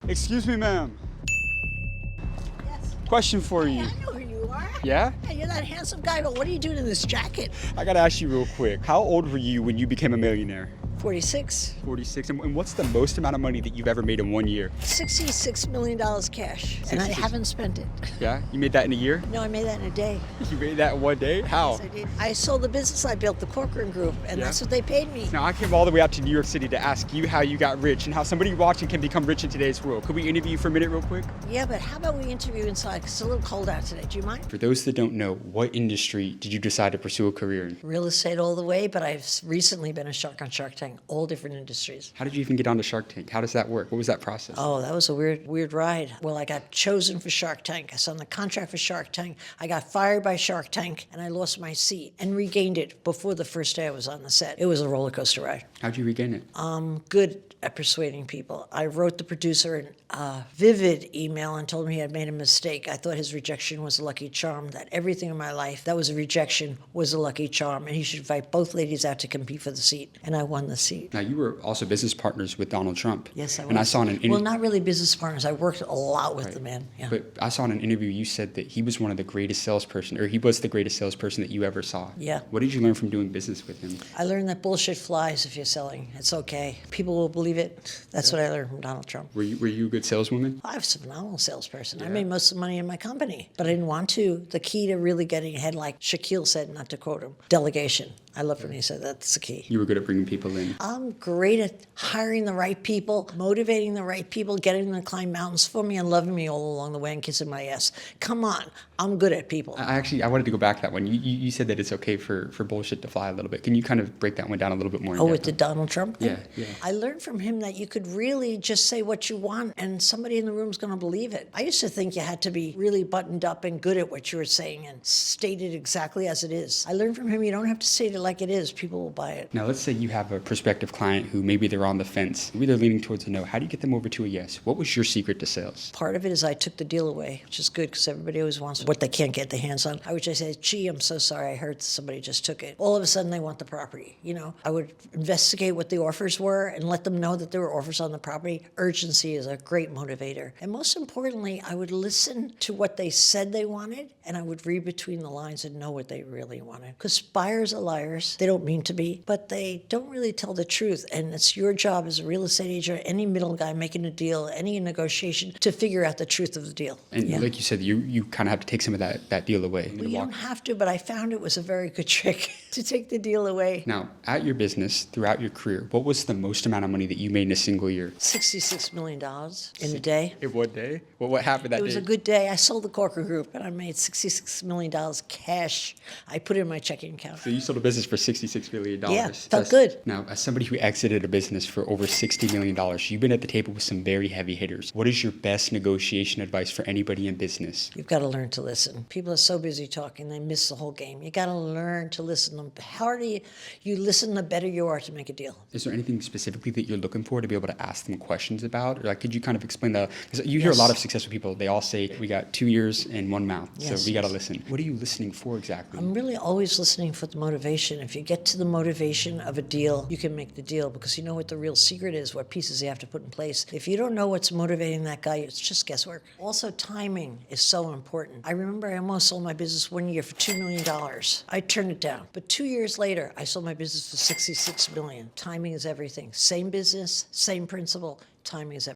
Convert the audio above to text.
Excuse me, ma'am. Yes. Question for Hey, you. I know who you are. Yeah? Hey, you're that handsome guy, but what are you doing in this jacket? I gotta ask you real quick. How old were you when you became a millionaire? 46. 46. And what's the most amount of money that you've ever made in 1 year? $66 million cash. And I 66. haven't spent it. Yeah? You made that in a year? No, I made that in a day. You made that in 1 day? How? Yes, I did. I sold the business I built, the Corcoran Group, and Yeah? that's what they paid me. Now, I came all the way out to New York City to ask you how you got rich and how somebody watching can become rich in today's world. Could we interview you for a minute real quick? Yeah, but how about we interview inside? 'Cause it's a little cold out today. Do you mind? For those that don't know, what industry did you decide to pursue a career in? Real estate all the way, but I've recently been a shark on Shark Tank, all different industries. How did you even get onto Shark Tank? How does that work? What was that process? Oh, that was a weird ride. Well, I got chosen for Shark Tank. I signed the contract for Shark Tank. I got fired by Shark Tank, and I lost my seat and regained it before the first day I was on the set. It was a roller coaster ride. How'd you regain it? Good at persuading people. I wrote the producer a vivid email and told him he had made a mistake. I thought his rejection was a lucky charm, that everything in my life that was a rejection was a lucky charm, and he should invite both ladies out to compete for the seat. And I won the seat. Now, you were also business partners with Donald Trump. Yes, I was. And I saw in an interview. Well, not really business partners. I worked a lot with the man. Yeah. But I saw in an interview you said that he was one of the greatest salesperson, or he was the greatest salesperson that you ever saw. Yeah. What did you learn from doing business with him? I learned that bullshit flies if you're selling. It's okay. People will believe it. That's what I learned from Donald Trump. Were you a good saleswoman? I was a phenomenal salesperson. I Yeah. made most of the money in my company, but I didn't want to. The key to really getting ahead, like Shaquille said, not to quote him, delegation. I love when he said that's the key. You were good at bringing people in. I'm great at hiring the right people, motivating the right people, getting them to climb mountains for me and loving me all along the way and kissing my ass. Come on, I'm good at people. I wanted to go back to that one. You said that it's okay for bullshit to fly a little bit. Can you kind of break that one down a little bit more? Oh, with the Donald Trump thing? Yeah. I learned from him that you could really just say what you want and somebody in the room's going to believe it. I used to think you had to be really buttoned up and good at what you were saying and state it exactly as it is. I learned from him you don't have to state it like it is. People will buy it. Now, let's say you have a prospective client who maybe they're on the fence. Maybe they're leaning towards a no. How do you get them over to a yes? What was your secret to sales? Part of it is I took the deal away, which is good because everybody always wants what they can't get their hands on. I would just say, gee, I'm so sorry. I heard somebody just took it. All of a sudden, they want the property. You know, I would investigate what the offers were and let them know that there were offers on the property. Urgency is a great motivator. And most importantly, I would listen to what they said they wanted, and I would read between the lines and know what they really wanted. Because buyers are liars. They don't mean to be, but they don't really tell the truth. And it's your job as a real estate agent, any middle guy making a deal, any negotiation, to figure out the truth of the deal. And Yeah. like you said, you kind of have to take some of that deal away. Well, you don't have to, but I found it was a very good trick to take the deal away. Now, at your business, throughout your career, what was the most amount of money that you made in a single year? $66 million in a day. In 1 day? Well, what happened that day? It was a good day. I sold the Corcoran Group, and I made $66 million cash. I put it in my checking account. So you sold a business for $66 million. Yeah, felt good. Now, as somebody who exited a business for over $60 million, you've been at the table with some very heavy hitters. What is your best negotiation advice for anybody in business? You've got to learn to listen. People are so busy talking, they miss the whole game. You got to learn to listen. The harder you listen, the better you are to make a deal. Is there anything specifically that you're looking for to be able to ask them questions about? Or like, could you kind of explain that? Because you hear a lot of successful people, they all say, we got 2 ears and 1 mouth, Yes, so we got to yes. listen. What are you listening for exactly? I'm really always listening for the motivation. If you get to the motivation of a deal, you can make the deal because you know what the real secret is, what pieces you have to put in place. If you don't know what's motivating that guy, it's just guesswork. Also, timing is so important. I remember I almost sold my business 1 year for $2 million. I turned it down. But 2 years later, I sold my business for $66 million. Timing is everything. Same business, same principle. Timing is everything.